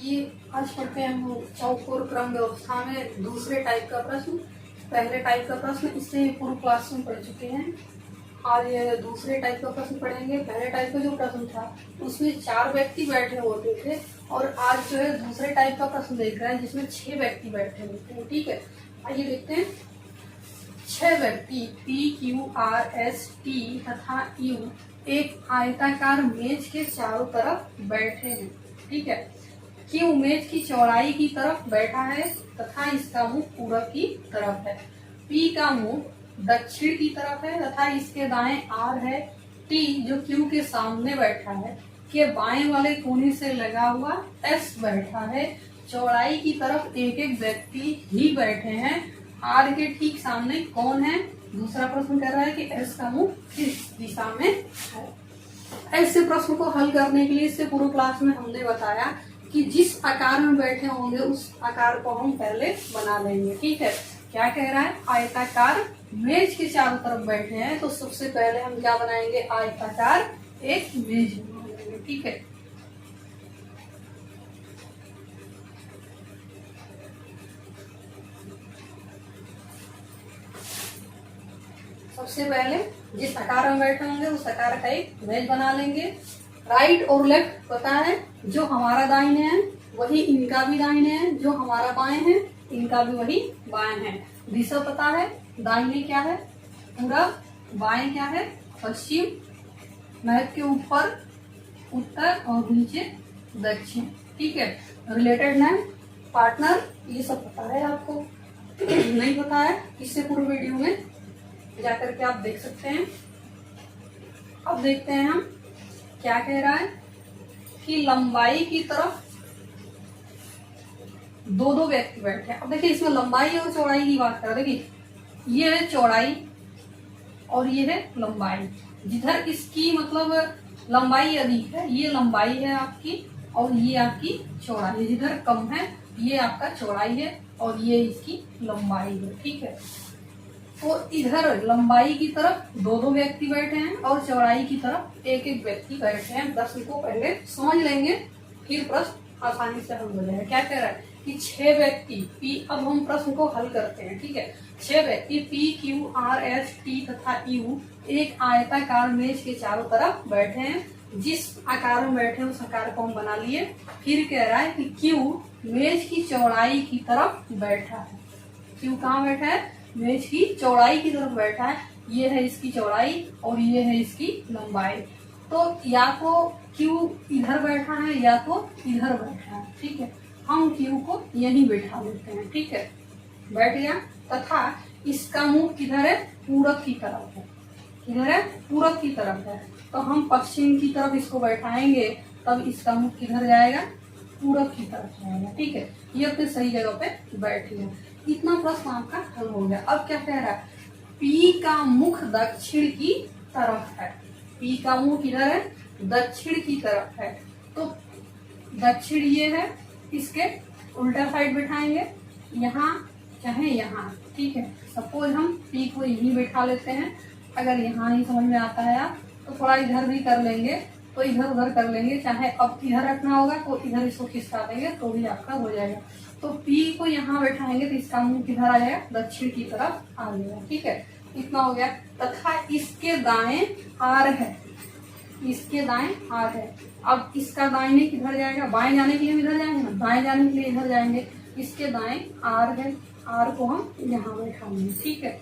ये आज पढ़ते हैं हम चौक और क्रम व्यवस्था में दूसरे टाइप का प्रश्न। पहले टाइप का प्रश्न इससे पूर्व क्लास में पढ़ चुके हैं। आज ये दूसरे टाइप का प्रश्न पढ़ेंगे। पहले टाइप का जो प्रश्न था उसमें 4 व्यक्ति बैठे होते थे और आज जो है दूसरे टाइप का प्रश्न देख रहे हैं जिसमें 6 व्यक्ति बैठे होते हैं। ठीक है, आइए देखते हैं। 6 व्यक्ति P Q R S T तथा यू एक आयताकार मेज के चारों तरफ बैठे हैं। ठीक है, क्यू मेज की चौड़ाई की तरफ बैठा है तथा इसका मुंह पूरब की तरफ है। पी का मुंह दक्षिण की तरफ है तथा इसके दाएं आर है। टी जो क्यू के सामने बैठा है के बाएं वाले कोने से लगा हुआ एस बैठा है। चौड़ाई की तरफ एक एक व्यक्ति ही बैठे हैं। आर के ठीक सामने कौन है? दूसरा प्रश्न कर रहा है कि एस का मुंह किस दिशा में है। ऐसे प्रश्न को हल करने के लिए इससे पूर्व क्लास में हमने बताया कि जिस आकार में बैठे होंगे उस आकार को हम पहले बना लेंगे। ठीक है, क्या कह रहा है? आयताकार मेज के चारों तरफ बैठे हैं तो सबसे पहले हम क्या बनाएंगे? आयताकार एक मेज बनाएंगे। ठीक है, सबसे पहले जिस आकार में बैठे होंगे उस आकार का एक मेज बना लेंगे। राइट और लेफ्ट पता है, जो हमारा दाहिने है वही इनका भी दाहिने है, जो हमारा बाएं है इनका भी वही बाएं है। दिशा पता है, दाहिने क्या है? पूरब, बाएं क्या है? पश्चिम, मैप के ऊपर उत्तर और नीचे दक्षिण। ठीक है, रिलेटेड नेम, पार्टनर, ये सब पता है आपको। नहीं पता है इससे पूर्व वीडियो में जाकर के आप देख सकते हैं। अब देखते हैं हम क्या कह रहा है कि लंबाई की तरफ 2-2 व्यक्ति बैठे हैं। अब देखिए इसमें लंबाई और चौड़ाई की बात कर रहे। देखिए ये है चौड़ाई और ये है लंबाई। जिधर इसकी मतलब लंबाई अधिक है ये लंबाई है आपकी और ये आपकी चौड़ाई है। जिधर कम है ये आपका चौड़ाई है और ये इसकी लंबाई है। ठीक है, तो इधर लंबाई की तरफ 2-2 व्यक्ति बैठे हैं और चौड़ाई की तरफ एक एक व्यक्ति बैठे हैं। प्रश्न को पहले समझ लेंगे फिर प्रश्न आसानी से हल हो जाएगा। क्या कह रहा है कि 6 व्यक्ति पी, अब हम प्रश्न को हल करते हैं। ठीक है, 6 व्यक्ति P Q R S T तथा यू एक आयताकार मेज के चारों तरफ बैठे हैं। जिस आकार में बैठे हैं उस आकार को हम बना लिए। फिर कह रहा है कि क्यू मेज की चौड़ाई की तरफ बैठा है। क्यू कहाँ बैठा है? मेज की चौड़ाई की तरफ बैठा है। ये है इसकी चौड़ाई और ये है इसकी लंबाई। तो या तो क्यू इधर बैठा है या तो इधर बैठा है। ठीक है, हम क्यू को यहीं बैठा लेते हैं। ठीक है, बैठ गया। तथा इसका मुंह किधर है? पूरब की तरफ है। किधर है? पूरब की तरफ है। तो हम पश्चिम की तरफ इसको बैठाएंगे तब इसका मुंह किधर जाएगा? पूरब की तरफ जाएगा। ठीक है, ये अपने सही जगह पे बैठ गया। इतना प्रश्न आपका हल हो गया। अब क्या कह रहा है? पी का मुख दक्षिण की तरफ है। पी का मुंह किधर है? दक्षिण की तरफ है। तो दक्षिण ये है, इसके उल्टा साइड बैठाएंगे, यहाँ चाहे यहाँ। ठीक है, सपोज हम पी को यहीं बैठा लेते हैं। अगर यहाँ नहीं समझ में आता है आप तो थोड़ा इधर भी कर लेंगे, तो इधर उधर कर लेंगे। चाहे अब इधर रखना होगा तो इधर इसको खिसका देंगे तो भी आपका हो जाएगा। तो पी को यहाँ बैठाएंगे तो इसका मुंह किधर आ जाएगा? दक्षिण की तरफ आ जाएगा। ठीक है, इतना हो गया। तथा इसके दाएं आर है। इसके दाएं आर है। अब इसका दाहिने किधर जाएगा? बाएं जाने के लिए इधर जाएंगे ना, दाएं जाने के लिए इधर जाएंगे। इसके दाएं आर है, आर को हम यहाँ बैठाएंगे। ठीक है,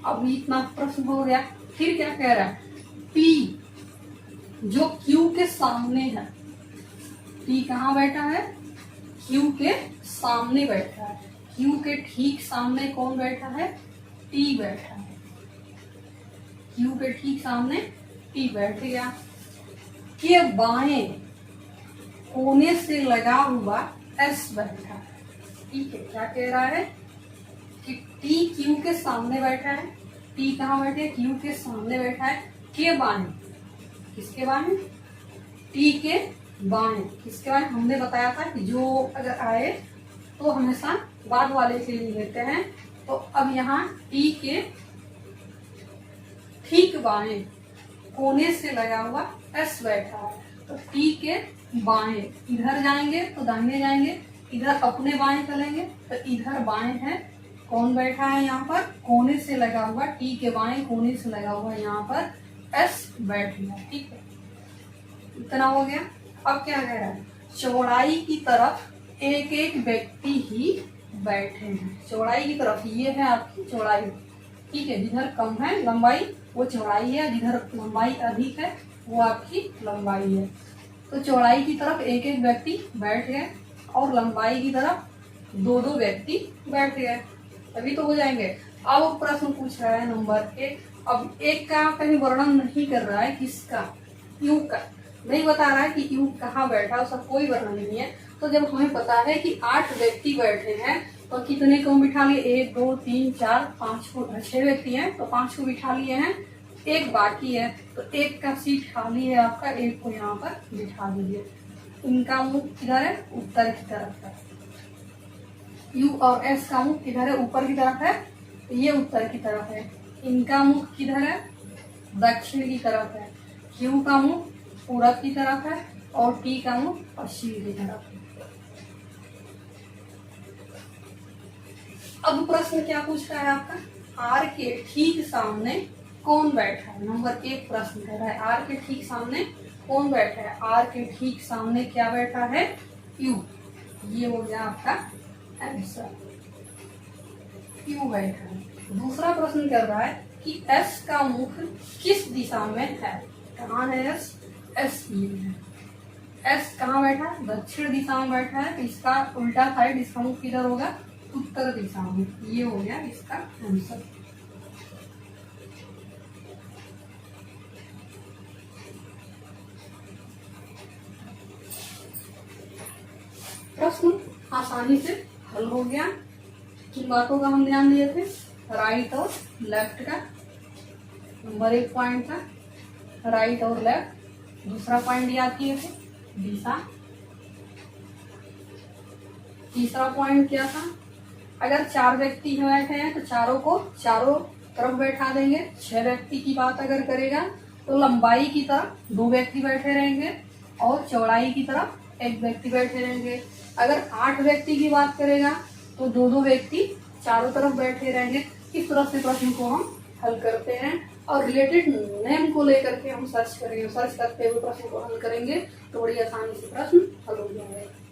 अब इतना प्रश्न हो गया। फिर क्या कह रहा है? पी जो क्यू के सामने है, पी कहाँ बैठा है? क्यू के सामने बैठा है। क्यू के ठीक सामने कौन बैठा है? टी बैठा है। क्यू के ठीक सामने टी बैठ गया। के बाएं कोने से लगा हुआ एस बैठा है। ठीक है, क्या कह रहा है कि टी क्यू के सामने बैठा है। टी कहाँ बैठे है? क्यू के सामने बैठा है। के बाएं, किसके बाएं? टी के बाएं। किसके बाएं? हमने बताया था कि जो अगर आए तो हमेशा बाद वाले के लिए लेते हैं। तो अब यहाँ टी के ठीक बाएं कोने से लगा हुआ S बैठा है। तो T के बाएं इधर जाएंगे तो दाहिने जाएंगे, इधर अपने बाएं चलेंगे तो इधर बाएं है। कौन बैठा है यहाँ पर? कोने से लगा हुआ, T के बाएं कोने से लगा हुआ यहाँ पर S बैठ गया। ठीक है, इतना हो गया। अब क्या कह रहा है? चौड़ाई की तरफ एक एक व्यक्ति ही बैठे हैं। चौड़ाई की तरफ ये है आपकी चौड़ाई, ठीक है। जिधर कम है लंबाई वो चौड़ाई है, जिधर लंबाई अधिक है वो आपकी लंबाई है। तो चौड़ाई की तरफ एक एक व्यक्ति बैठ गए और लंबाई की तरफ दो दो व्यक्ति बैठ गए, तभी तो हो जाएंगे। अब प्रश्न पूछ रहा है नंबर 1। अब एक का कहीं वर्णन नहीं कर रहा है, किसका? यू का नहीं बता रहा है कि यू कहाँ बैठा, उसका कोई वर्णन नहीं है। तो जब हमें पता है कि 8 व्यक्ति बैठे हैं तो कितने को बिठा लिए? 1 2 3 4 5 को, 6 व्यक्ति हैं तो 5 को बिठा लिए हैं। एक बाकी है तो एक का सीट खाली है आपका, एक को यहाँ पर बिठा दीजिए। इनका मुख किधर है? उत्तर की तरफ है। यू और एस का मुख किधर है? ऊपर की तरफ है, तो ये उत्तर की तरफ है। इनका मुख किधर है? दक्षिण की तरफ है। क्यू का मुख पूरब की तरफ है और टी का मुख पश्चिम की तरफ है। अब प्रश्न क्या पूछ रहा है आपका? आर के ठीक सामने कौन बैठा है? नंबर 1 प्रश्न कर रहा है आर के ठीक सामने कौन बैठा है? आर के ठीक सामने क्या बैठा है? यू। ये हो गया आपका आंसर, यू बैठा है। दूसरा प्रश्न कर रहा है कि एस का मुख किस दिशा में है? कहाँ है एस? एस ये है। एस कहाँ बैठा है? दक्षिण दिशा में बैठा है। इसका उल्टा साइड, इसका मुख किधर होगा? उत्तर दिशा में। ये हो गया इसका आंसर। प्रश्न आसानी से हल हो गया। किन बातों का हम ध्यान दिए थे? राइट और लेफ्ट का। नंबर 1 पॉइंट था राइट और लेफ्ट। दूसरा पॉइंट याद किए थे दिशा। तीसरा पॉइंट क्या था? अगर 4 व्यक्ति बैठे हैं तो चारों को चारों तरफ बैठा देंगे। 6 व्यक्ति की बात अगर करेगा तो लंबाई की तरफ 2 व्यक्ति बैठे रहेंगे और चौड़ाई की तरफ 1 व्यक्ति बैठे रहेंगे। अगर 8 व्यक्ति की बात करेगा तो 2 व्यक्ति चारों तरफ बैठे रहेंगे। इस तरह से प्रश्न को हम हल करते हैं और रिलेटेड नेम को लेकर के हम सर्च करेंगे। सर्च करते हुए प्रश्न को हल करेंगे तो बड़ी आसानी से प्रश्न हल हो जाएगा।